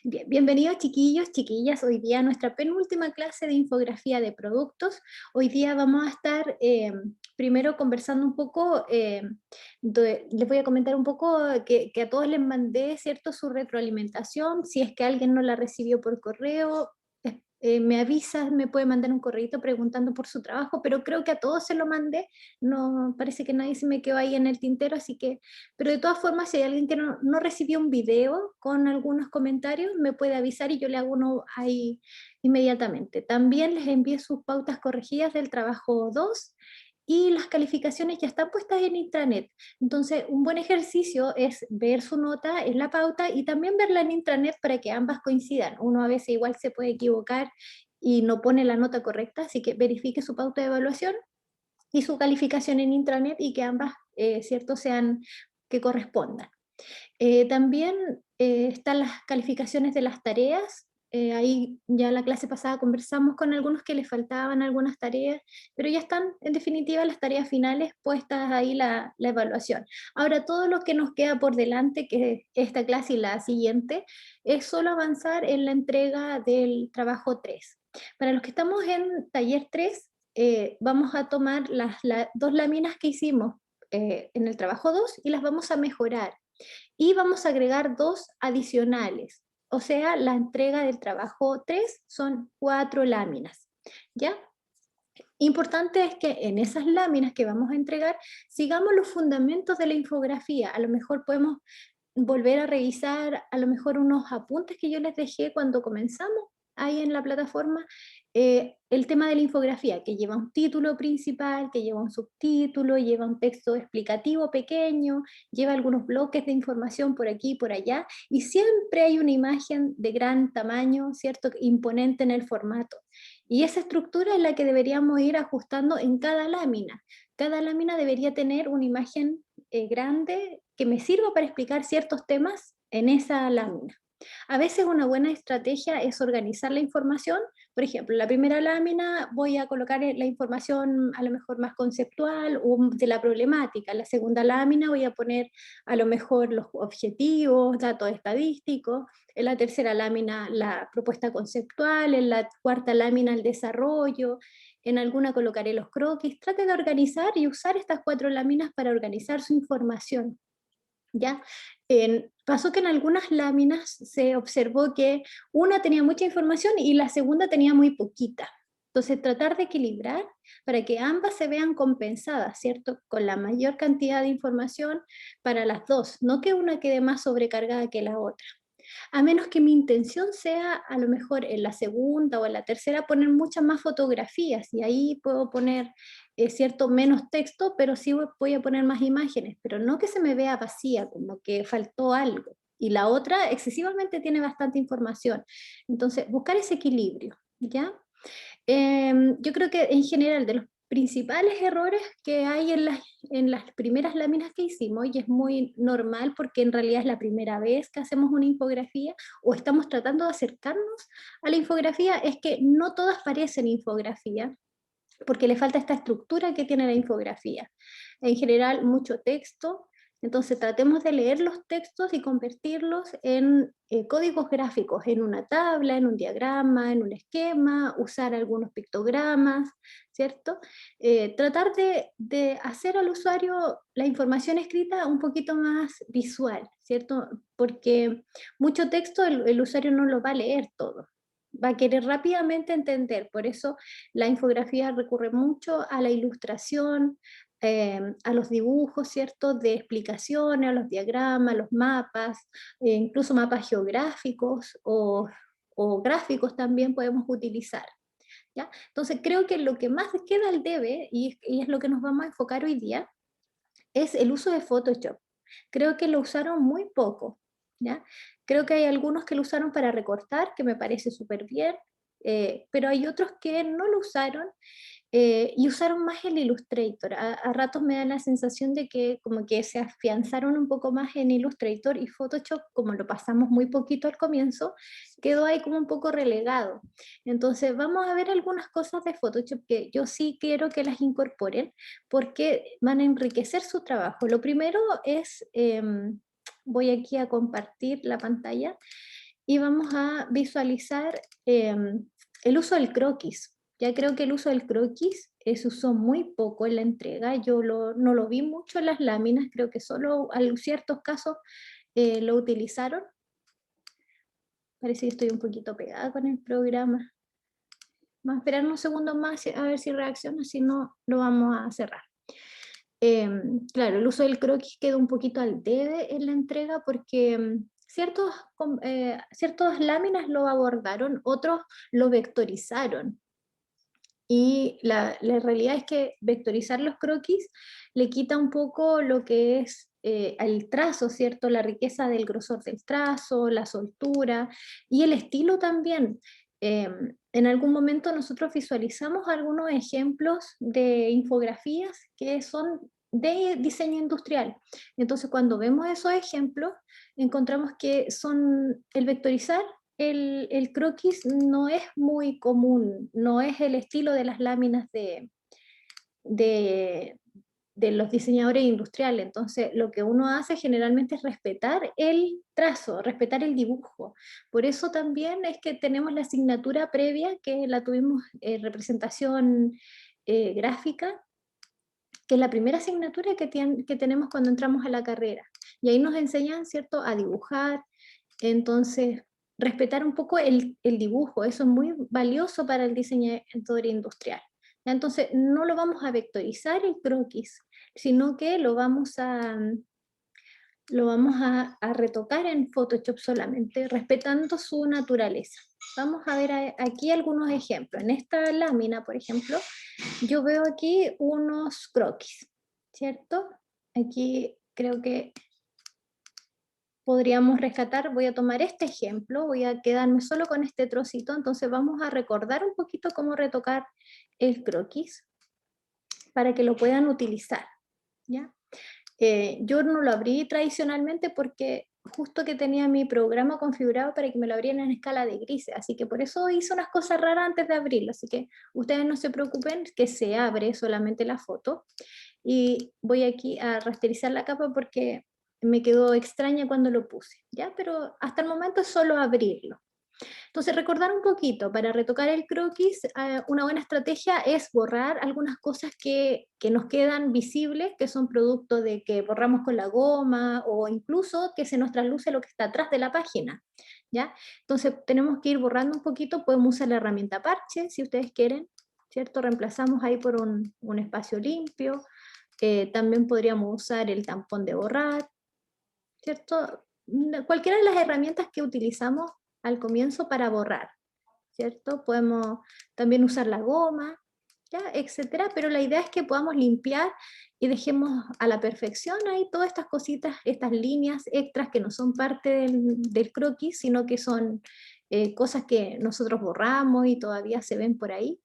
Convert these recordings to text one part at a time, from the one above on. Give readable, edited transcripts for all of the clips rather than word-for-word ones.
Bien, bienvenidos chiquillos, chiquillas, hoy día a nuestra penúltima clase de infografía de productos. Hoy día vamos a estar primero conversando un poco, les voy a comentar un poco que a todos les mandé, ¿cierto?, su retroalimentación. Si es que alguien no la recibió por correo, me avisa, me puede mandar un correíto preguntando por su trabajo, pero creo que a todos se lo mandé. No, parece que nadie se me quedó ahí en el tintero, así que, pero de todas formas, si hay alguien que no recibió un video con algunos comentarios, me puede avisar y yo le hago uno ahí inmediatamente. También les envié sus pautas corregidas del trabajo 2 y las calificaciones ya están puestas en intranet. Entonces, un buen ejercicio es ver su nota en la pauta y también verla en intranet para que ambas coincidan. Uno a veces igual se puede equivocar y no pone la nota correcta, así que verifique su pauta de evaluación y su calificación en intranet y que ambas, ¿cierto?, sean, que correspondan. También están las calificaciones de las tareas. Ahí ya la clase pasada conversamos con algunos que les faltaban algunas tareas, pero ya están en definitiva las tareas finales puestas ahí la evaluación. Ahora todo lo que nos queda por delante, que es esta clase y la siguiente, es solo avanzar en la entrega del trabajo 3. Para los que estamos en taller 3, vamos a tomar las dos láminas que hicimos en el trabajo 2 y las vamos a mejorar y vamos a agregar dos adicionales. O sea, la entrega del trabajo 3 son 4 láminas. ¿Ya? Importante es que en esas láminas que vamos a entregar sigamos los fundamentos de la infografía. A lo mejor podemos volver a revisar a lo mejor unos apuntes que yo les dejé cuando comenzamos ahí en la plataforma, el tema de la infografía, que lleva un título principal, que lleva un subtítulo, lleva un texto explicativo pequeño, lleva algunos bloques de información por aquí y por allá, y siempre hay una imagen de gran tamaño, ¿cierto?, imponente en el formato. Y esa estructura es la que deberíamos ir ajustando en cada lámina. Cada lámina debería tener una imagen grande que me sirva para explicar ciertos temas en esa lámina. A veces una buena estrategia es organizar la información. Por ejemplo, en la primera lámina voy a colocar la información a lo mejor más conceptual o de la problemática. En la segunda lámina voy a poner a lo mejor los objetivos, datos estadísticos. En la tercera lámina la propuesta conceptual. En la cuarta lámina el desarrollo. En alguna colocaré los croquis. Trate de organizar y usar estas 4 láminas para organizar su información. ¿Ya? Pasó que en algunas láminas se observó que una tenía mucha información y la segunda tenía muy poquita. Entonces, tratar de equilibrar para que ambas se vean compensadas, ¿cierto? Con la mayor cantidad de información para las dos, no que una quede más sobrecargada que la otra. A menos que mi intención sea, a lo mejor en la segunda o en la tercera, poner muchas más fotografías y ahí puedo poner, cierto, menos texto, pero sí voy a poner más imágenes, pero no que se me vea vacía, como que faltó algo. Y la otra excesivamente tiene bastante información. Entonces, buscar ese equilibrio, ¿ya? Yo creo que en general de los principales errores que hay en las primeras láminas que hicimos, y es muy normal porque en realidad es la primera vez que hacemos una infografía o estamos tratando de acercarnos a la infografía, es que no todas parecen infografía, porque le falta esta estructura que tiene la infografía. En general, mucho texto, entonces tratemos de leer los textos y convertirlos en códigos gráficos, en una tabla, en un diagrama, en un esquema, usar algunos pictogramas, ¿cierto? Tratar de hacer al usuario la información escrita un poquito más visual, ¿cierto? Porque mucho texto el usuario no lo va a leer todo, va a querer rápidamente entender, por eso la infografía recurre mucho a la ilustración, a los dibujos, ¿cierto?, de explicaciones, a los diagramas, los mapas, incluso mapas geográficos o gráficos también podemos utilizar. ¿Ya? Entonces creo que lo que más queda al debe, y es lo que nos vamos a enfocar hoy día, es el uso de Photoshop. Creo que lo usaron muy poco, ¿ya? Creo que hay algunos que lo usaron para recortar, que me parece súper bien, pero hay otros que no lo usaron y usaron más el Illustrator. A ratos me da la sensación de que como que se afianzaron un poco más en Illustrator y Photoshop, como lo pasamos muy poquito al comienzo, quedó ahí como un poco relegado. Entonces vamos a ver algunas cosas de Photoshop que yo sí quiero que las incorporen porque van a enriquecer su trabajo. Lo primero es, voy aquí a compartir la pantalla y vamos a visualizar el uso del croquis. Ya creo que el uso del croquis se usó muy poco en la entrega, yo no lo vi mucho en las láminas, creo que solo en ciertos casos lo utilizaron. Parece que estoy un poquito pegada con el programa. Vamos a esperar unos segundos más a ver si reacciona, si no lo vamos a cerrar. Claro, el uso del croquis quedó un poquito al debe en la entrega porque ciertas láminas lo abordaron, otros lo vectorizaron. Y la realidad es que vectorizar los croquis le quita un poco lo que es el trazo, ¿cierto? La riqueza del grosor del trazo, la soltura y el estilo también. En algún momento nosotros visualizamos algunos ejemplos de infografías que son de diseño industrial. Entonces, cuando vemos esos ejemplos, encontramos que son el vectorizar el croquis no es muy común, no es el estilo de las láminas de, de los diseñadores industriales. Entonces, lo que uno hace generalmente es respetar el trazo, respetar el dibujo. Por eso también es que tenemos la asignatura previa, que la tuvimos representación gráfica, que es la primera asignatura que tenemos cuando entramos a la carrera. Y ahí nos enseñan, ¿cierto?, a dibujar. Entonces, respetar un poco el dibujo, eso es muy valioso para el diseñador industrial. ¿Ya? Entonces, no lo vamos a vectorizar el croquis, sino que lo vamos a retocar en Photoshop solamente, respetando su naturaleza. Vamos a ver aquí algunos ejemplos. En esta lámina, por ejemplo, yo veo aquí unos croquis, ¿cierto? Aquí creo que podríamos rescatar, voy a tomar este ejemplo, voy a quedarme solo con este trocito, entonces vamos a recordar un poquito cómo retocar el croquis para que lo puedan utilizar, ¿ya? Yo no lo abrí tradicionalmente porque justo que tenía mi programa configurado para que me lo abrieran en escala de grises, así que por eso hice unas cosas raras antes de abrirlo, así que ustedes no se preocupen que se abre solamente la foto. Y voy aquí a rasterizar la capa porque me quedó extraña cuando lo puse, ¿ya? Pero hasta el momento es solo abrirlo. Entonces, recordar un poquito, para retocar el croquis, una buena estrategia es borrar algunas cosas que nos quedan visibles, que son producto de que borramos con la goma o incluso que se nos trasluce lo que está atrás de la página, ¿ya? Entonces, tenemos que ir borrando un poquito, podemos usar la herramienta parche, si ustedes quieren, ¿cierto? Reemplazamos ahí por un espacio limpio, también podríamos usar el tampón de borrar, ¿cierto? Cualquiera de las herramientas que utilizamos al comienzo para borrar, ¿cierto? Podemos también usar la goma, ¿ya? Etcétera, pero la idea es que podamos limpiar y dejemos a la perfección ahí todas estas cositas, estas líneas extras que no son parte del croquis, sino que son cosas que nosotros borramos y todavía se ven por ahí.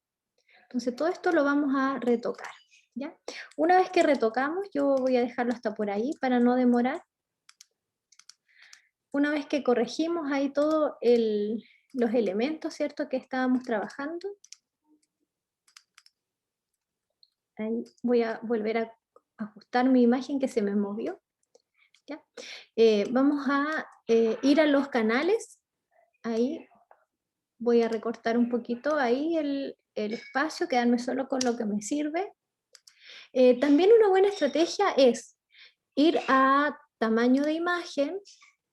Entonces todo esto lo vamos a retocar, ¿ya? Una vez que retocamos, yo voy a dejarlo hasta por ahí para no demorar. Una vez que corregimos ahí todos los elementos, ¿cierto?, que estábamos trabajando, ahí voy a volver a ajustar mi imagen que se me movió, ¿ya? Vamos a ir a los canales, ahí voy a recortar un poquito ahí el espacio, quedarme solo con lo que me sirve. También una buena estrategia es ir a tamaño de imagen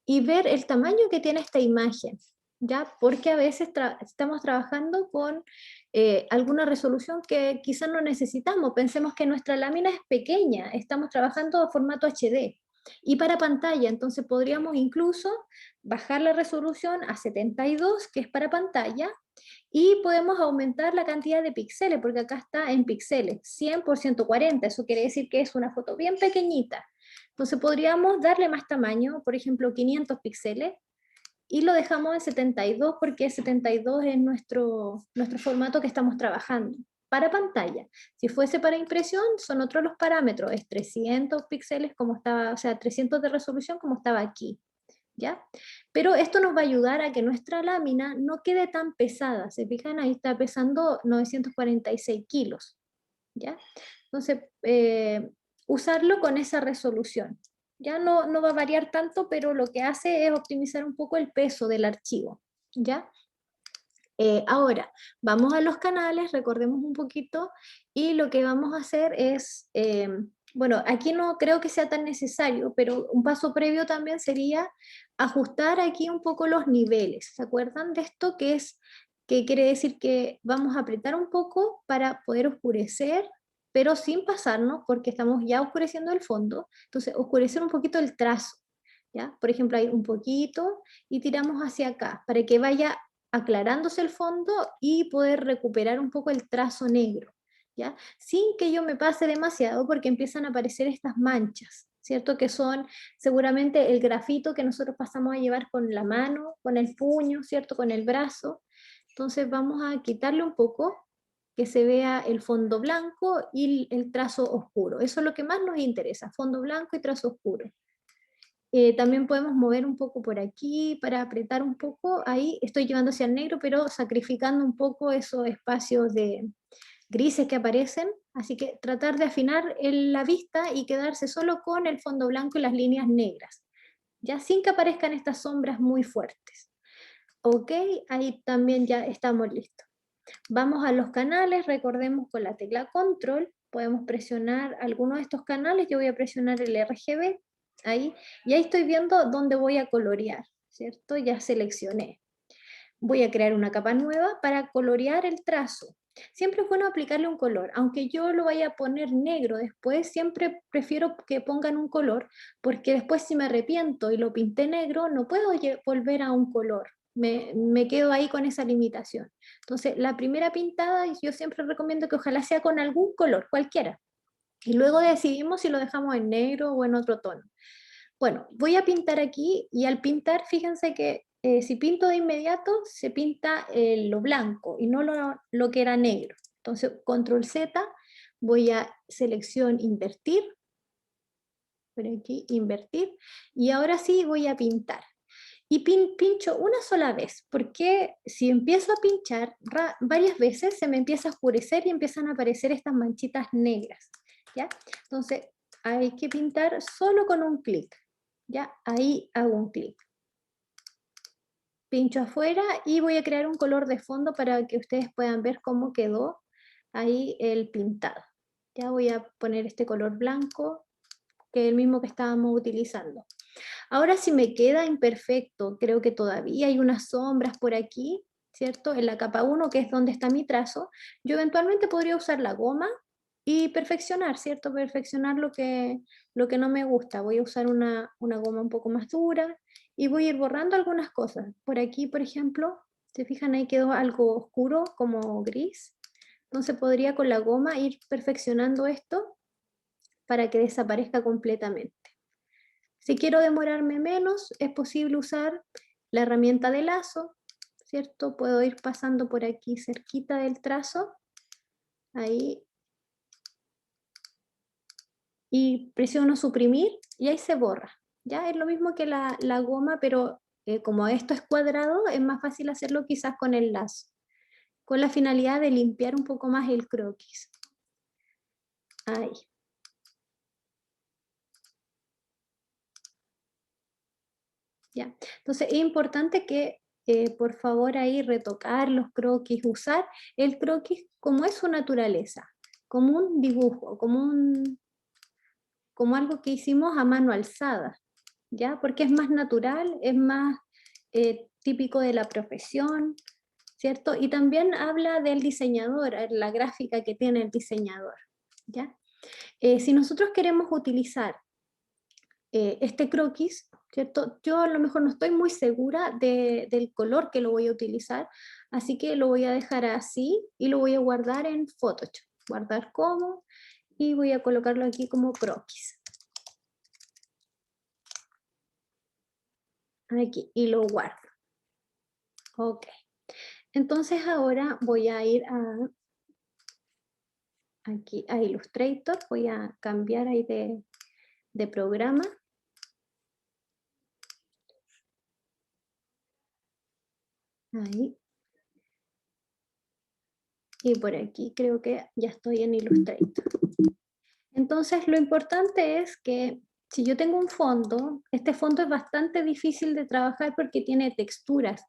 y ver el tamaño que tiene esta imagen, ¿ya? Porque a veces estamos trabajando con alguna resolución que quizás no necesitamos. Pensemos que nuestra lámina es pequeña, estamos trabajando a formato HD y para pantalla, entonces podríamos incluso bajar la resolución a 72, que es para pantalla, y podemos aumentar la cantidad de píxeles, porque acá está en píxeles, 100 por 140, eso quiere decir que es una foto bien pequeñita. Entonces podríamos darle más tamaño, por ejemplo 500 píxeles, y lo dejamos en 72 porque 72 es nuestro formato que estamos trabajando. Para pantalla, si fuese para impresión, son otros los parámetros, es 300 píxeles como estaba, o sea, 300 de resolución como estaba aquí. ¿Ya? Pero esto nos va a ayudar a que nuestra lámina no quede tan pesada. ¿Se fijan? Ahí está pesando 946 kilos. ¿Ya? Entonces, usarlo con esa resolución. Ya no va a variar tanto, pero lo que hace es optimizar un poco el peso del archivo, ¿ya? Ahora, vamos a los canales, recordemos un poquito, y lo que vamos a hacer es, bueno, aquí no creo que sea tan necesario, pero un paso previo también sería ajustar aquí un poco los niveles. ¿Se acuerdan de esto? Que quiere decir que vamos a apretar un poco para poder oscurecer, pero sin pasarnos, porque estamos ya oscureciendo el fondo. Entonces, oscurecer un poquito el trazo, ¿ya? Por ejemplo, hay un poquito y tiramos hacia acá, para que vaya aclarándose el fondo y poder recuperar un poco el trazo negro, ¿ya? Sin que yo me pase demasiado porque empiezan a aparecer estas manchas, ¿cierto? Que son seguramente el grafito que nosotros pasamos a llevar con la mano, con el puño, ¿cierto? Con el brazo. Entonces vamos a quitarle un poco que se vea el fondo blanco y el trazo oscuro. Eso es lo que más nos interesa, fondo blanco y trazo oscuro. También podemos mover un poco por aquí para apretar un poco. Ahí estoy llevando hacia el negro, pero sacrificando un poco esos espacios de grises que aparecen. Así que tratar de afinar la vista y quedarse solo con el fondo blanco y las líneas negras, ya sin que aparezcan estas sombras muy fuertes. Ok, ahí también ya estamos listos. Vamos a los canales, recordemos con la tecla control, podemos presionar alguno de estos canales, yo voy a presionar el RGB, ahí, y ahí estoy viendo dónde voy a colorear, ¿cierto? Ya seleccioné. Voy a crear una capa nueva para colorear el trazo. Siempre es bueno aplicarle un color, aunque yo lo vaya a poner negro después, siempre prefiero que pongan un color, porque después si me arrepiento y lo pinté negro, no puedo volver a un color, me quedo ahí con esa limitación. Entonces, la primera pintada yo siempre recomiendo que ojalá sea con algún color, cualquiera, y luego decidimos si lo dejamos en negro o en otro tono. Bueno, voy a pintar aquí y al pintar, fíjense que si pinto de inmediato, se pinta lo blanco y no lo que era negro. Entonces, control Z, voy a selección invertir, por aquí, invertir, y ahora sí voy a pintar. Y pincho una sola vez, porque si empiezo a pinchar varias veces, se me empieza a oscurecer y empiezan a aparecer estas manchitas negras, ¿ya? Entonces, hay que pintar solo con un clic. Ya, ahí hago un clic. Pincho afuera y voy a crear un color de fondo para que ustedes puedan ver cómo quedó ahí el pintado. Ya voy a poner este color blanco, que es el mismo que estábamos utilizando. Ahora si me queda imperfecto, creo que todavía hay unas sombras por aquí, ¿cierto? En la capa 1, que es donde está mi trazo, yo eventualmente podría usar la goma y perfeccionar, ¿cierto? Perfeccionar lo que no me gusta. Voy a usar una goma un poco más dura y voy a ir borrando algunas cosas. Por aquí, por ejemplo, se fijan ahí quedó algo oscuro, como gris. Entonces podría con la goma ir perfeccionando esto para que desaparezca completamente. Si quiero demorarme menos, es posible usar la herramienta de lazo, ¿cierto? Puedo ir pasando por aquí cerquita del trazo, ahí, y presiono suprimir y ahí se borra. Ya es lo mismo que la goma, pero como esto es cuadrado, es más fácil hacerlo quizás con el lazo, con la finalidad de limpiar un poco más el croquis. Ahí. ¿Ya? Entonces es importante que por favor ahí retocar los croquis, usar el croquis como es su naturaleza, como un dibujo, como algo que hicimos a mano alzada, ¿ya? Porque es más natural, es más típico de la profesión, ¿cierto? Y también habla del diseñador, la gráfica que tiene el diseñador, ¿ya? Si nosotros queremos utilizar este croquis, ¿cierto? Yo a lo mejor no estoy muy segura del color que lo voy a utilizar, así que lo voy a dejar así y lo voy a guardar en Photoshop. Guardar como, y voy a colocarlo aquí como croquis. Aquí, y lo guardo. Ok. Entonces ahora voy a ir aquí a Illustrator, voy a cambiar ahí de programa. Ahí. Y por aquí creo que ya estoy en Illustrator. Entonces lo importante es que Si yo tengo un fondo, este fondo es bastante difícil de trabajar porque tiene texturas,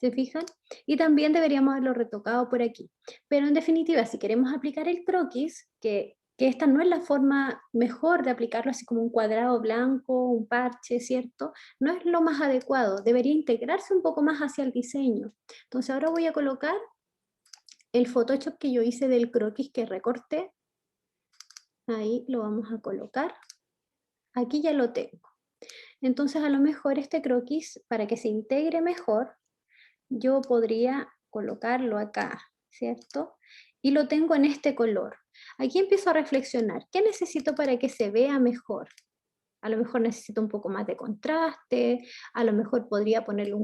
¿se fijan? Y también deberíamos haberlo retocado por aquí. Pero en definitiva, si queremos aplicar el croquis, que esta no es la forma mejor de aplicarlo así como un cuadrado blanco, un parche, ¿cierto? No es lo más adecuado, debería integrarse un poco más hacia el diseño. Entonces ahora voy a colocar el Photoshop que yo hice del croquis que recorté. Ahí lo vamos a colocar. Aquí ya lo tengo. Entonces, a lo mejor este croquis, para que se integre mejor, yo podría colocarlo acá, ¿cierto? Y lo tengo en este color. Aquí empiezo a reflexionar, ¿qué necesito para que se vea mejor? A lo mejor necesito un poco más de contraste, a lo mejor podría ponerle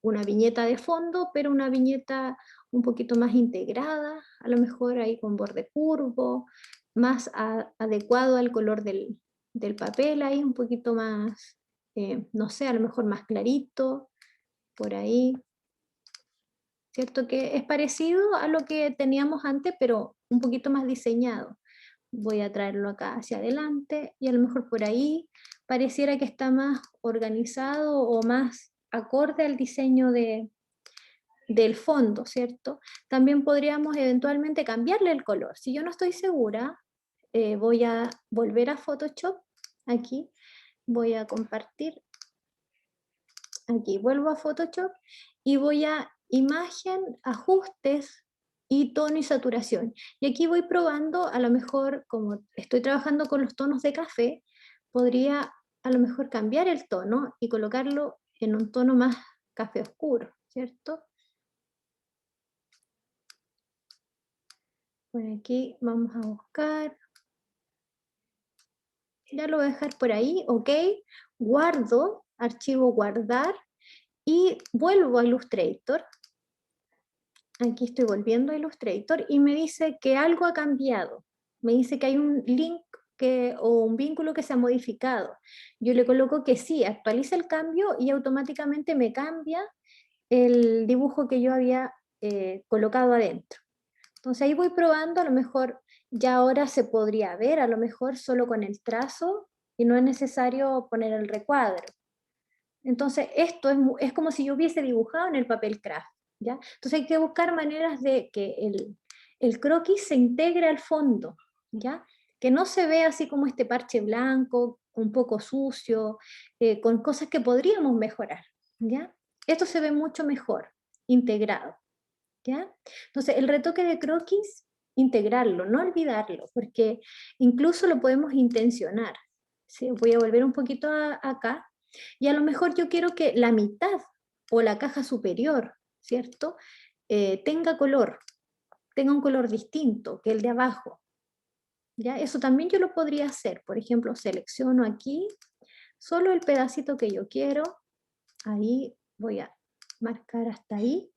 una viñeta de fondo, pero una viñeta un poquito más integrada, a lo mejor ahí con borde curvo, más adecuado al color del papel, ahí un poquito más, no sé, a lo mejor más clarito, por ahí, ¿cierto? Que es parecido a lo que teníamos antes, pero un poquito más diseñado. Voy a traerlo acá hacia adelante y a lo mejor por ahí pareciera que está más organizado o más acorde al diseño del fondo, ¿cierto? También podríamos eventualmente cambiarle el color. Si yo no estoy segura, voy a volver a Photoshop, aquí, voy a compartir, aquí, vuelvo a Photoshop y voy a imagen, ajustes y tono y saturación. Y aquí voy probando, a lo mejor como estoy trabajando con los tonos de café, podría a lo mejor cambiar el tono y colocarlo en un tono más café oscuro, ¿cierto? Por aquí vamos a buscar, ya lo voy a dejar por ahí, ok, guardo, archivo guardar y vuelvo a Illustrator. Aquí estoy volviendo a Illustrator y me dice que algo ha cambiado. Me dice que hay un link o un vínculo que se ha modificado. Yo le coloco que sí, actualiza el cambio y automáticamente me cambia el dibujo que yo había colocado adentro. Entonces ahí voy probando, a lo mejor ya ahora se podría ver, a lo mejor solo con el trazo y no es necesario poner el recuadro. Entonces, esto es como si yo hubiese dibujado en el papel craft, ¿ya? Entonces hay que buscar maneras de que el croquis se integre al fondo, ¿ya? Que no se vea así como este parche blanco, un poco sucio, con cosas que podríamos mejorar, ¿ya? Esto se ve mucho mejor, integrado, ¿ya? Entonces, el retoque de croquis, integrarlo, no olvidarlo, porque incluso lo podemos intencionar, ¿sí? Voy a volver un poquito acá, y a lo mejor yo quiero que la mitad o la caja superior, ¿cierto? Tenga un color distinto que el de abajo, ¿ya? Eso también yo lo podría hacer. Por ejemplo, selecciono aquí solo el pedacito que yo quiero, ahí voy a marcar hasta ahí,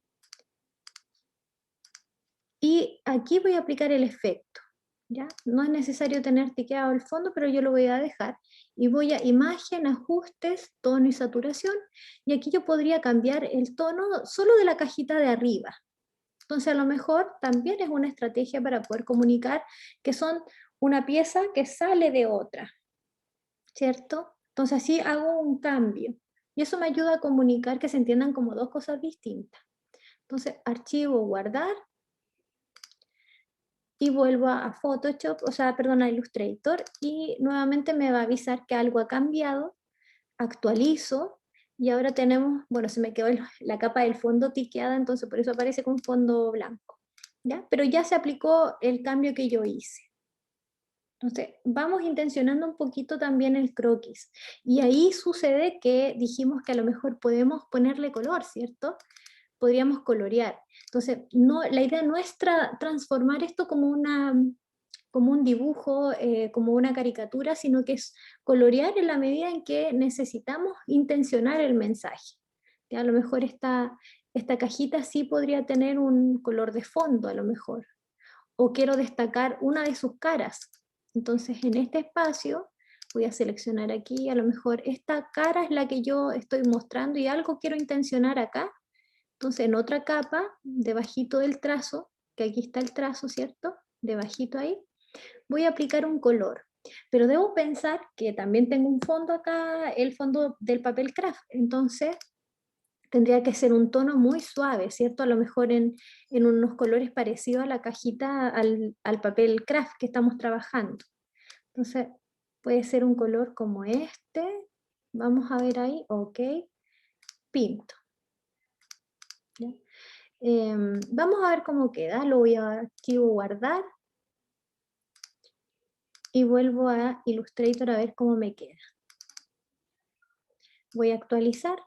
y aquí voy a aplicar el efecto, ¿ya? No es necesario tener tiqueado el fondo, pero yo lo voy a dejar. Y voy a imagen, ajustes, tono y saturación. Y aquí yo podría cambiar el tono solo de la cajita de arriba. Entonces a lo mejor también es una estrategia para poder comunicar que son una pieza que sale de otra, ¿cierto? Entonces así hago un cambio. Y eso me ayuda a comunicar que se entiendan como dos cosas distintas. Entonces, archivo, guardar, y vuelvo a Photoshop, o sea, perdón, a Illustrator, y nuevamente me va a avisar que algo ha cambiado, actualizo, y ahora tenemos, bueno, se me quedó la capa del fondo tiqueada, entonces por eso aparece con fondo blanco, ¿ya? Pero ya se aplicó el cambio que yo hice. Entonces, vamos intencionando un poquito también el croquis. Y ahí sucede que dijimos que a lo mejor podemos ponerle color, ¿cierto? Podríamos colorear. Entonces, no, la idea no es transformar esto como un dibujo, como una caricatura, sino que es colorear en la medida en que necesitamos intencionar el mensaje. ¿Ya? A lo mejor esta cajita sí podría tener un color de fondo, a lo mejor. O quiero destacar una de sus caras. Entonces, en este espacio voy a seleccionar aquí, a lo mejor esta cara es la que yo estoy mostrando y algo quiero intencionar acá. Entonces, en otra capa, debajito del trazo, que aquí está el trazo, ¿cierto? Debajito ahí, voy a aplicar un color. Pero debo pensar que también tengo un fondo acá, el fondo del papel craft, entonces tendría que ser un tono muy suave, ¿cierto? A lo mejor en unos colores parecidos a la cajita, al papel craft que estamos trabajando. Entonces, puede ser un color como este. Vamos a ver ahí, ok. Pinto. ¿Ya? Vamos a ver cómo queda. Lo voy a archivo guardar. Y vuelvo a Illustrator a ver cómo me queda. Voy a actualizar.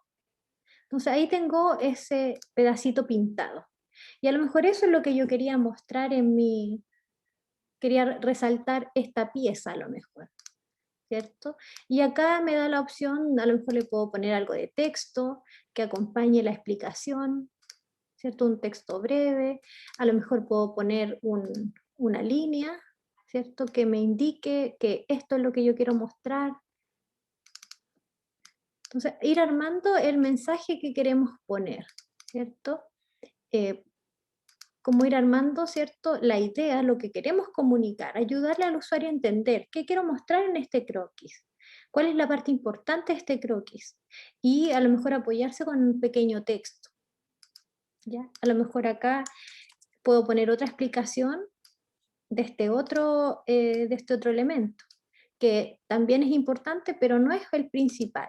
Entonces ahí tengo ese pedacito pintado. Y a lo mejor eso es lo que yo quería mostrar en mi... Quería resaltar esta pieza a lo mejor, ¿cierto? Y acá me da la opción, a lo mejor le puedo poner algo de texto que acompañe la explicación, ¿cierto? Un texto breve, a lo mejor puedo poner una línea, ¿cierto? Que me indique que esto es lo que yo quiero mostrar. Entonces, ir armando el mensaje que queremos poner, ¿cierto? Como ir armando, ¿cierto? La idea, lo que queremos comunicar, ayudarle al usuario a entender qué quiero mostrar en este croquis, cuál es la parte importante de este croquis, y a lo mejor apoyarse con un pequeño texto, ¿ya? A lo mejor acá puedo poner otra explicación de este otro elemento, que también es importante, pero no es el principal,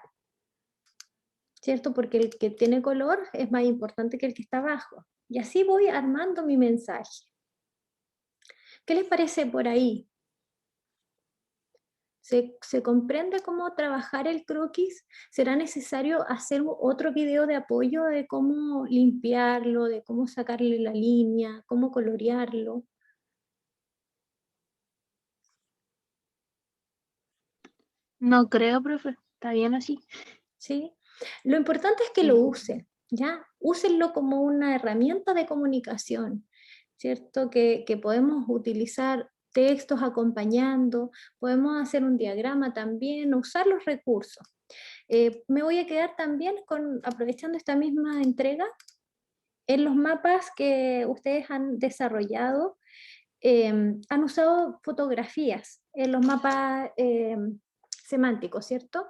¿cierto? Porque el que tiene color es más importante que el que está abajo. Y así voy armando mi mensaje. ¿Qué les parece por ahí? ¿Se comprende cómo trabajar el croquis? ¿Será necesario hacer otro video de apoyo de cómo limpiarlo, de cómo sacarle la línea, cómo colorearlo? No creo, profe. Está bien así. ¿Sí? Lo importante es que lo Sí. usen, ¿ya? Úsenlo como una herramienta de comunicación, ¿cierto? Que podemos utilizar textos acompañando, podemos hacer un diagrama también, usar los recursos. Me voy a quedar también aprovechando esta misma entrega, en los mapas que ustedes han desarrollado, han usado fotografías en los mapas semánticos, ¿cierto?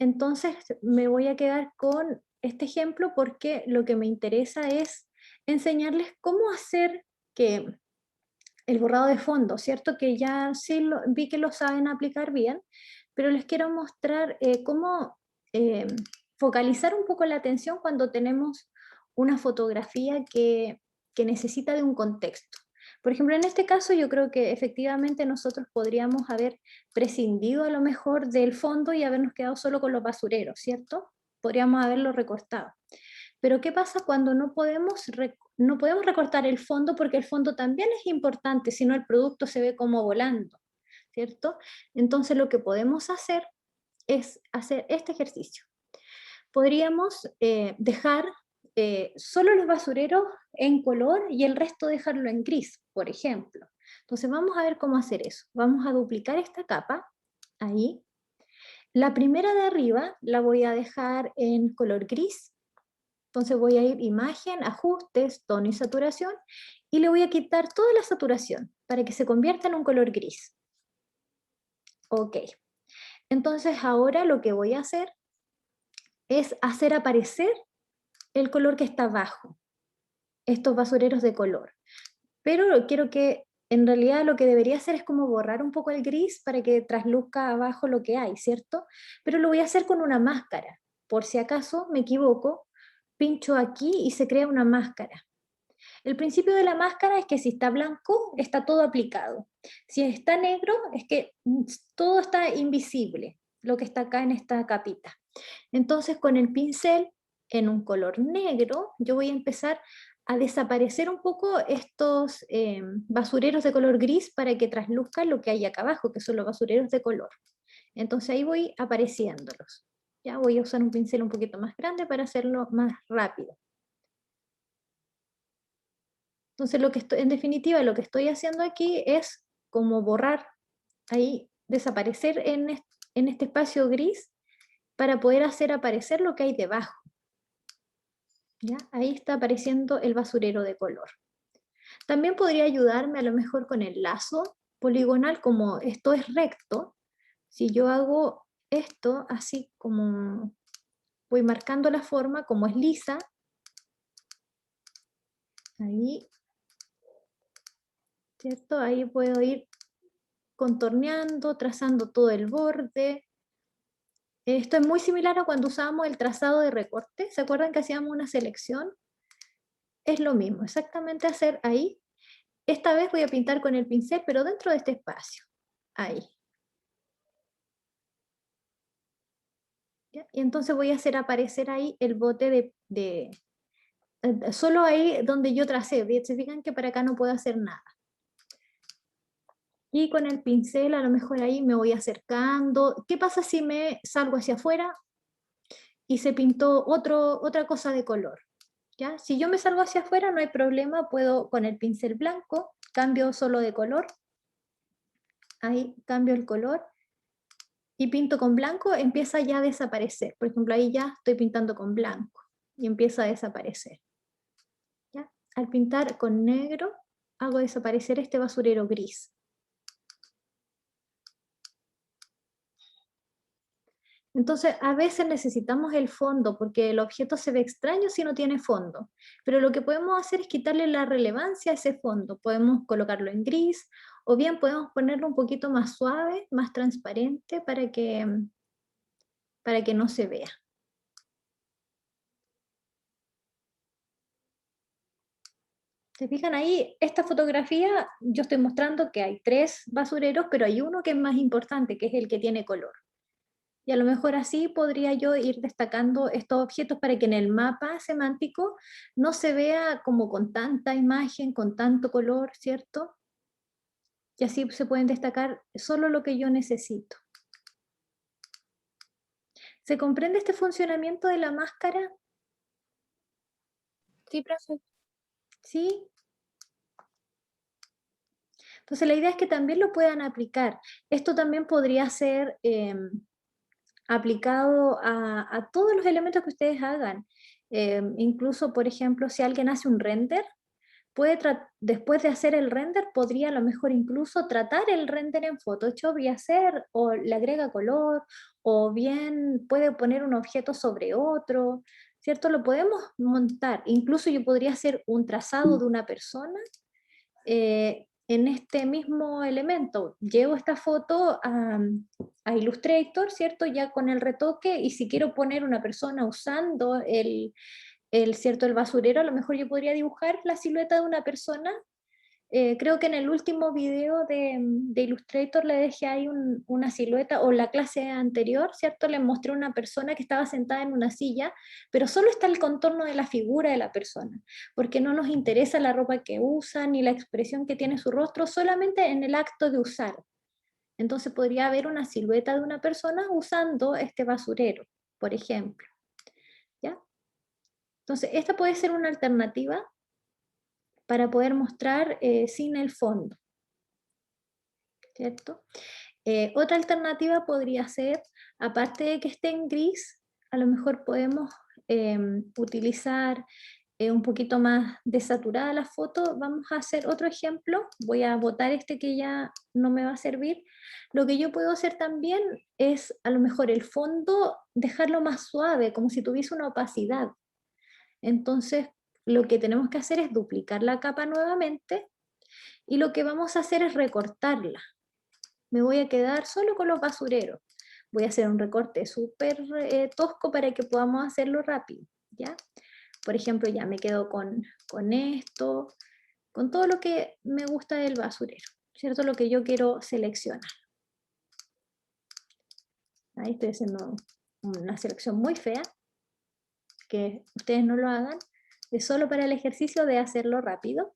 Entonces me voy a quedar con este ejemplo porque lo que me interesa es enseñarles cómo hacer que el borrado de fondo, ¿cierto? Que ya sí vi que lo saben aplicar bien, pero les quiero mostrar cómo eh, focalizar un poco la atención cuando tenemos una fotografía que necesita de un contexto. Por ejemplo, en este caso yo creo que efectivamente nosotros podríamos haber prescindido a lo mejor del fondo y habernos quedado solo con los basureros, ¿cierto? Podríamos haberlo recortado. Pero ¿qué pasa cuando no podemos recortar el fondo porque el fondo también es importante, si no el producto se ve como volando, ¿cierto? Entonces lo que podemos hacer es hacer este ejercicio. Podríamos dejar solo los basureros en color y el resto dejarlo en gris, por ejemplo. Entonces vamos a ver cómo hacer eso. Vamos a duplicar esta capa, ahí. La primera de arriba la voy a dejar en color gris. Entonces voy a ir imagen, ajustes, tono y saturación, y le voy a quitar toda la saturación para que se convierta en un color gris. Ok. Entonces ahora lo que voy a hacer es hacer aparecer el color que está abajo, estos basureros de color. Pero quiero que, en realidad lo que debería hacer es como borrar un poco el gris para que trasluzca abajo lo que hay, ¿cierto? Pero lo voy a hacer con una máscara. Por si acaso me equivoco, pincho aquí y se crea una máscara. El principio de la máscara es que si está blanco, está todo aplicado. Si está negro, es que todo está invisible, lo que está acá en esta capita. Entonces, con el pincel en un color negro, yo voy a empezar a desaparecer un poco estos basureros de color gris para que trasluzcan lo que hay acá abajo, que son los basureros de color. Entonces ahí voy apareciéndolos. Ya voy a usar un pincel un poquito más grande para hacerlo más rápido. Entonces, en definitiva, lo que estoy haciendo aquí es como borrar, ahí desaparecer en este espacio gris para poder hacer aparecer lo que hay debajo. ¿Ya? Ahí está apareciendo el basurero de color. También podría ayudarme a lo mejor con el lazo, poligonal, como esto es recto, si yo hago esto así como voy marcando la forma, como es lisa, ahí, ¿cierto? Ahí puedo ir contorneando, trazando todo el borde. Esto es muy similar a cuando usábamos el trazado de recorte. ¿Se acuerdan que hacíamos una selección? Es lo mismo, exactamente hacer ahí. Esta vez voy a pintar con el pincel, pero dentro de este espacio. Ahí. ¿Ya? Y entonces voy a hacer aparecer ahí el bote solo ahí donde yo tracé. Se fijan que para acá no puedo hacer nada. Y con el pincel a lo mejor ahí me voy acercando. ¿Qué pasa si me salgo hacia afuera y se pintó otra cosa de color? ¿Ya? Si yo me salgo hacia afuera no hay problema, puedo con el pincel blanco, cambio solo de color. Ahí cambio el color y pinto con blanco, empieza ya a desaparecer. Por ejemplo, ahí ya estoy pintando con blanco y empieza a desaparecer. ¿Ya? Al pintar con negro, hago desaparecer este basurero gris. Entonces, a veces necesitamos el fondo porque el objeto se ve extraño si no tiene fondo. Pero lo que podemos hacer es quitarle la relevancia a ese fondo. Podemos colocarlo en gris o bien podemos ponerlo un poquito más suave, más transparente para que no se vea. ¿Se fijan ahí? Esta fotografía yo estoy mostrando que hay 3 basureros, pero hay uno que es más importante, que es el que tiene color. Y a lo mejor así podría yo ir destacando estos objetos para que en el mapa semántico no se vea como con tanta imagen, con tanto color, ¿cierto? Y así se pueden destacar solo lo que yo necesito. ¿Se comprende este funcionamiento de la máscara? Sí, profe. ¿Sí? Entonces la idea es que también lo puedan aplicar. Esto también podría ser aplicado a todos los elementos que ustedes hagan. Incluso, por ejemplo, si alguien hace un render, después de hacer el render, podría a lo mejor incluso tratar el render en Photoshop y hacer, o le agrega color, o bien puede poner un objeto sobre otro, ¿cierto? Lo podemos montar. Incluso yo podría hacer un trazado de una persona en este mismo elemento. Llevo esta foto a Illustrator, ¿cierto? Ya con el retoque, y si quiero poner una persona usando ¿cierto? El basurero, a lo mejor yo podría dibujar la silueta de una persona. Creo que en el último video de Illustrator le dejé ahí una silueta, o la clase anterior, ¿cierto? Le mostré una persona que estaba sentada en una silla, pero solo está el contorno de la figura de la persona, porque no nos interesa la ropa que usa ni la expresión que tiene su rostro, solamente en el acto de usar. Entonces podría haber una silueta de una persona usando este basurero, por ejemplo. ¿Ya? Entonces, esta puede ser una alternativa para poder mostrar sin el fondo, ¿cierto? Otra alternativa podría ser, aparte de que esté en gris, a lo mejor podemos utilizar un poquito más desaturada la foto. Vamos a hacer otro ejemplo. Voy a botar este que ya no me va a servir. Lo que yo puedo hacer también es a lo mejor el fondo dejarlo más suave, como si tuviese una opacidad. Entonces, lo que tenemos que hacer es duplicar la capa nuevamente y lo que vamos a hacer es recortarla. Me voy a quedar solo con los basureros. Voy a hacer un recorte súper tosco para que podamos hacerlo rápido, ¿ya? Por ejemplo, ya me quedo con esto, con todo lo que me gusta del basurero, ¿cierto? Lo que yo quiero seleccionar. Ahí estoy haciendo una selección muy fea, que ustedes no lo hagan, es solo para el ejercicio de hacerlo rápido.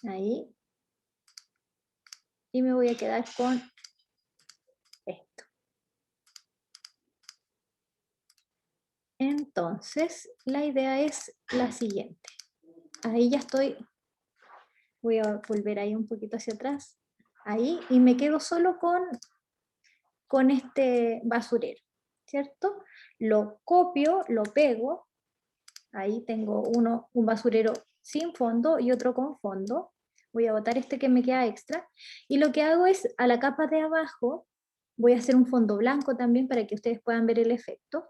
Ahí. Y me voy a quedar con esto. Entonces, la idea es la siguiente. Ahí ya estoy, voy a volver ahí un poquito hacia atrás. Ahí, y me quedo solo con este basurero, ¿cierto? Lo copio, lo pego. Ahí tengo un basurero sin fondo y otro con fondo. Voy a botar este que me queda extra. Y lo que hago es, a la capa de abajo, voy a hacer un fondo blanco también para que ustedes puedan ver el efecto.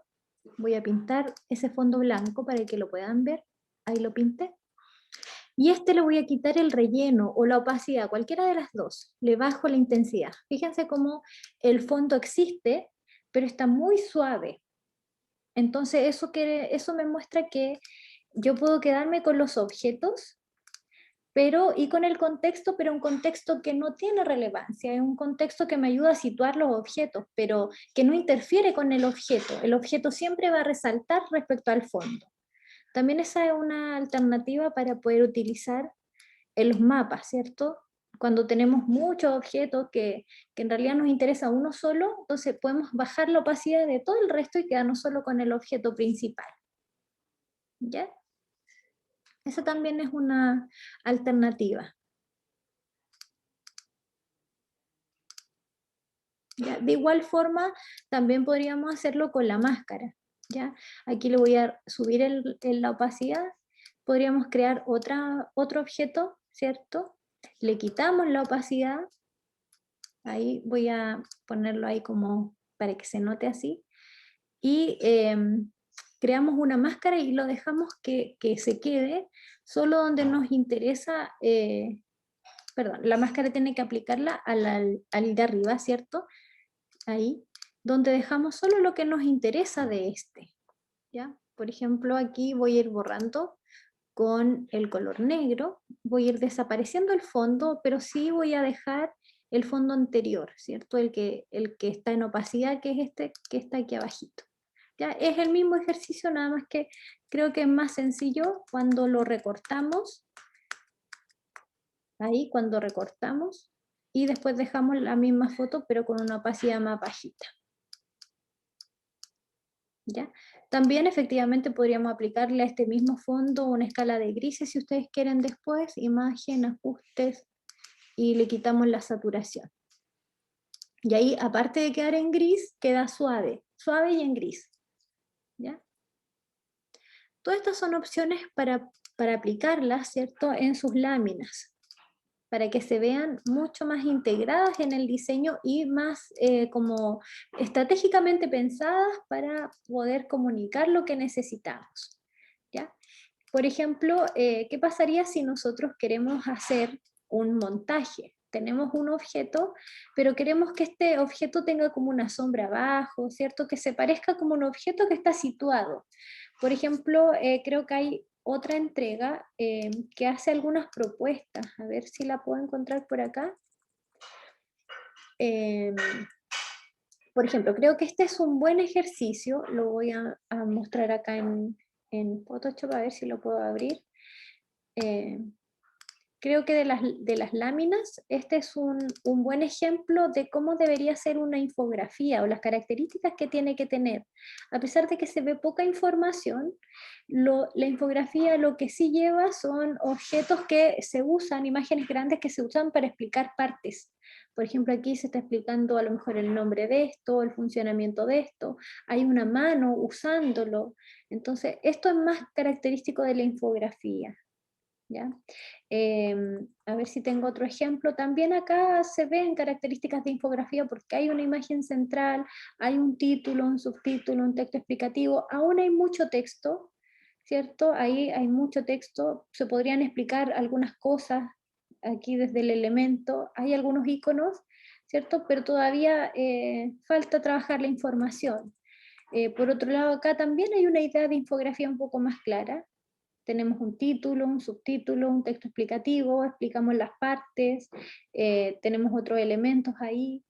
Voy a pintar ese fondo blanco para que lo puedan ver. Ahí lo pinté. Y este le voy a quitar el relleno o la opacidad, cualquiera de las dos. Le bajo la intensidad. Fíjense cómo el fondo existe, pero está muy suave. Entonces eso me muestra que yo puedo quedarme con los objetos y con el contexto, pero un contexto que no tiene relevancia, es un contexto que me ayuda a situar los objetos, pero que no interfiere con el objeto. El objeto siempre va a resaltar respecto al fondo. También esa es una alternativa para poder utilizar en los mapas, ¿cierto? Cuando tenemos muchos objetos que en realidad nos interesa uno solo, entonces podemos bajar la opacidad de todo el resto y quedarnos solo con el objeto principal. ¿Ya? Esa también es una alternativa. ¿Ya? De igual forma, también podríamos hacerlo con la máscara. ¿Ya? Aquí le voy a subir la opacidad. Podríamos crear otro objeto, ¿cierto? Le quitamos la opacidad. Ahí voy a ponerlo ahí como para que se note así. Y creamos una máscara y lo dejamos que se quede solo donde nos interesa. Perdón, la máscara tiene que aplicarla al de arriba, ¿cierto? Ahí, donde dejamos solo lo que nos interesa de este. ¿Ya? Por ejemplo, aquí voy a ir borrando con el color negro, voy a ir desapareciendo el fondo, pero sí voy a dejar el fondo anterior, ¿cierto? El que está en opacidad, que es este que está aquí abajito. ¿Ya? Es el mismo ejercicio, nada más que creo que es más sencillo cuando lo recortamos, ahí cuando recortamos, y después dejamos la misma foto, pero con una opacidad más bajita. ¿Ya? También efectivamente podríamos aplicarle a este mismo fondo una escala de grises si ustedes quieren después, imagen, ajustes, y le quitamos la saturación. Y ahí, aparte de quedar en gris, queda suave, suave y en gris. ¿Ya? Todas estas son opciones para aplicarlas, ¿cierto?, en sus láminas, para que se vean mucho más integradas en el diseño y más como estratégicamente pensadas para poder comunicar lo que necesitamos. ¿Ya? Por ejemplo, ¿qué pasaría si nosotros queremos hacer un montaje? Tenemos un objeto, pero queremos que este objeto tenga como una sombra abajo, ¿cierto? Que se parezca como un objeto que está situado. Por ejemplo, creo que hay otra entrega que hace algunas propuestas. A ver si la puedo encontrar por acá. Eh, por ejemplo, creo que este es un buen ejercicio. Lo voy a mostrar acá en Photoshop, a ver si lo puedo abrir. Creo que de las láminas, este es un buen ejemplo de cómo debería ser una infografía o las características que tiene que tener. A pesar de que se ve poca información, la infografía lo que sí lleva son objetos que se usan, imágenes grandes que se usan para explicar partes. Por ejemplo, aquí se está explicando a lo mejor el nombre de esto, el funcionamiento de esto, hay una mano usándolo. Entonces, esto es más característico de la infografía. ¿Ya? A ver si tengo otro ejemplo. También acá se ven características de infografía porque hay una imagen central, hay un título, un subtítulo, un texto explicativo. Aún hay mucho texto, ¿cierto? Ahí hay mucho texto. Se podrían explicar algunas cosas aquí desde el elemento. Hay algunos iconos, ¿cierto? Pero todavía falta trabajar la información. Por otro lado, acá también hay una idea de infografía un poco más clara. Tenemos un título, un subtítulo, un texto explicativo, explicamos las partes, tenemos otros elementos ahí.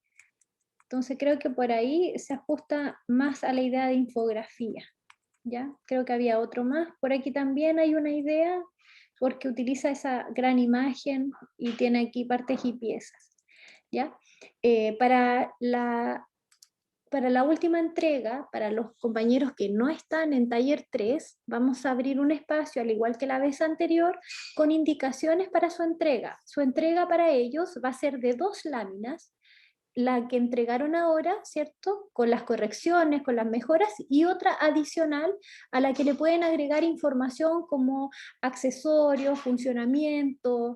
Entonces creo que por ahí se ajusta más a la idea de infografía. ¿Ya? Creo que había otro más. Por aquí también hay una idea porque utiliza esa gran imagen y tiene aquí partes y piezas. ¿Ya? Para la última entrega, para los compañeros que no están en taller 3, vamos a abrir un espacio, al igual que la vez anterior, con indicaciones para su entrega. Su entrega para ellos va a ser de 2 láminas, la que entregaron ahora, ¿cierto? Con las correcciones, con las mejoras, y otra adicional a la que le pueden agregar información como accesorios, funcionamiento,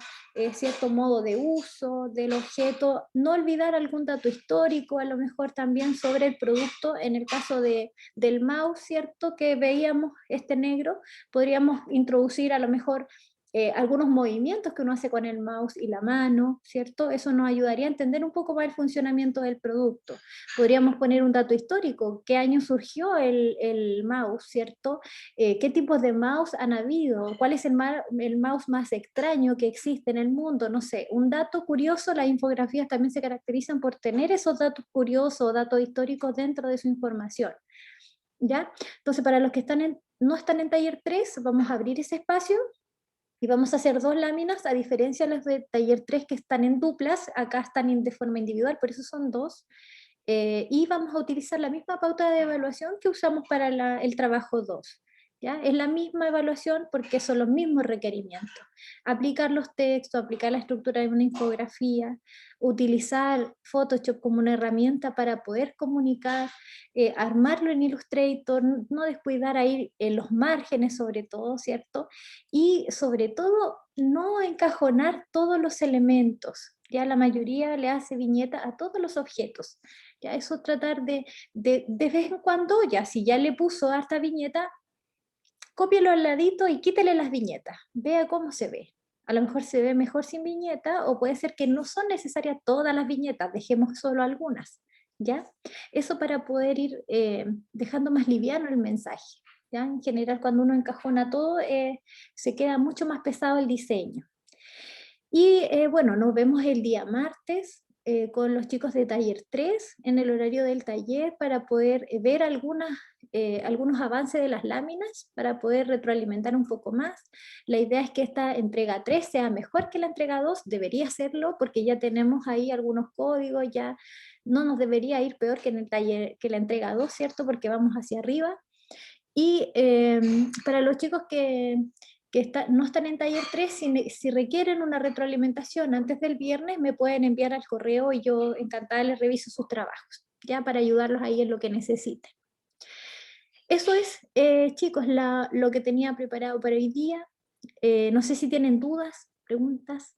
cierto modo de uso del objeto, no olvidar algún dato histórico, a lo mejor también sobre el producto, en el caso del mouse, ¿cierto? Que veíamos este negro, podríamos introducir a lo mejor algunos movimientos que uno hace con el mouse y la mano, ¿cierto? Eso nos ayudaría a entender un poco más el funcionamiento del producto. Podríamos poner un dato histórico, qué año surgió el mouse, ¿cierto? ¿Qué tipos de mouse han habido? ¿Cuál es el mouse más extraño que existe en el mundo? No sé, un dato curioso. Las infografías también se caracterizan por tener esos datos curiosos o datos históricos dentro de su información, ¿ya? Entonces, para los que no están en taller 3, vamos a abrir ese espacio y vamos a hacer 2 láminas, a diferencia de las de taller 3 que están en duplas, acá están de forma individual, por eso son 2, y vamos a utilizar la misma pauta de evaluación que usamos para el trabajo 2. ¿Ya? Es la misma evaluación porque son los mismos requerimientos. Aplicar los textos, aplicar la estructura de una infografía, utilizar Photoshop como una herramienta para poder comunicar, armarlo en Illustrator, no descuidar ahí en los márgenes sobre todo, ¿cierto? Y sobre todo, no encajonar todos los elementos. Ya la mayoría le hace viñeta a todos los objetos. Ya eso tratar de vez en cuando, ya si ya le puso harta viñeta, cópielo al ladito y quítele las viñetas. Vea cómo se ve. A lo mejor se ve mejor sin viñeta, o puede ser que no son necesarias todas las viñetas, dejemos solo algunas. ¿Ya? Eso para poder ir dejando más liviano el mensaje. ¿Ya? En general, cuando uno encajona todo, se queda mucho más pesado el diseño. Y bueno, nos vemos el día martes con los chicos de taller 3 en el horario del taller para poder ver algunos avances de las láminas, para poder retroalimentar un poco más. La idea es que esta entrega 3 sea mejor que la entrega 2, debería serlo porque ya tenemos ahí algunos códigos, ya no nos debería ir peor que en el taller, que la entrega 2, ¿cierto? Porque vamos hacia arriba. Y para los chicos que no están en taller 3, si requieren una retroalimentación antes del viernes, me pueden enviar al correo y yo encantada les reviso sus trabajos, ya para ayudarlos ahí en lo que necesiten. Eso es, chicos, lo que tenía preparado para hoy día. No sé si tienen dudas, preguntas.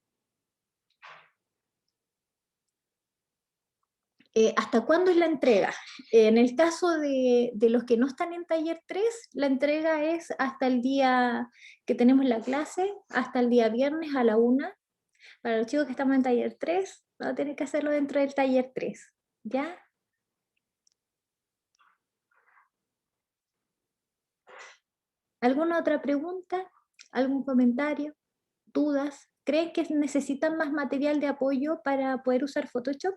¿Hasta cuándo es la entrega? En el caso de los que no están en taller 3, la entrega es hasta el día que tenemos la clase, hasta el día viernes a la 1. Para los chicos que estamos en taller 3, vamos a tener que hacerlo dentro del taller 3. ¿Ya? ¿Alguna otra pregunta? ¿Algún comentario? ¿Dudas? ¿Creen que necesitan más material de apoyo para poder usar Photoshop?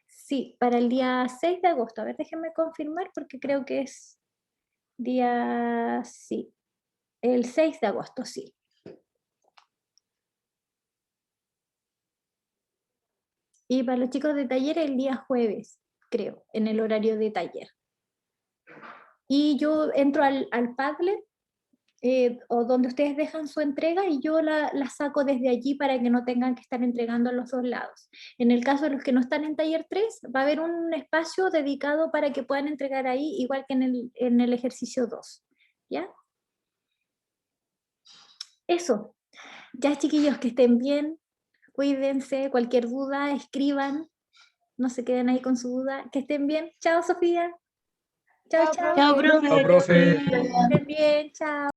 Sí, para el día 6 de agosto. A ver, déjenme confirmar porque creo que es día, sí, el 6 de agosto, sí. Y para los chicos de taller el día jueves, creo, en el horario de taller. Y yo entro al Padlet, o donde ustedes dejan su entrega, y yo la saco desde allí para que no tengan que estar entregando a los dos lados. En el caso de los que no están en taller 3, va a haber un espacio dedicado para que puedan entregar ahí, igual que en el ejercicio 2. ¿Ya? Eso. Ya, chiquillos, que estén bien, cuídense, cualquier duda, escriban, no se queden ahí con su duda, que estén bien. Chao, Sofía. Chao, chao. Chao, Chao, profe. profe. Que estén bien, chao.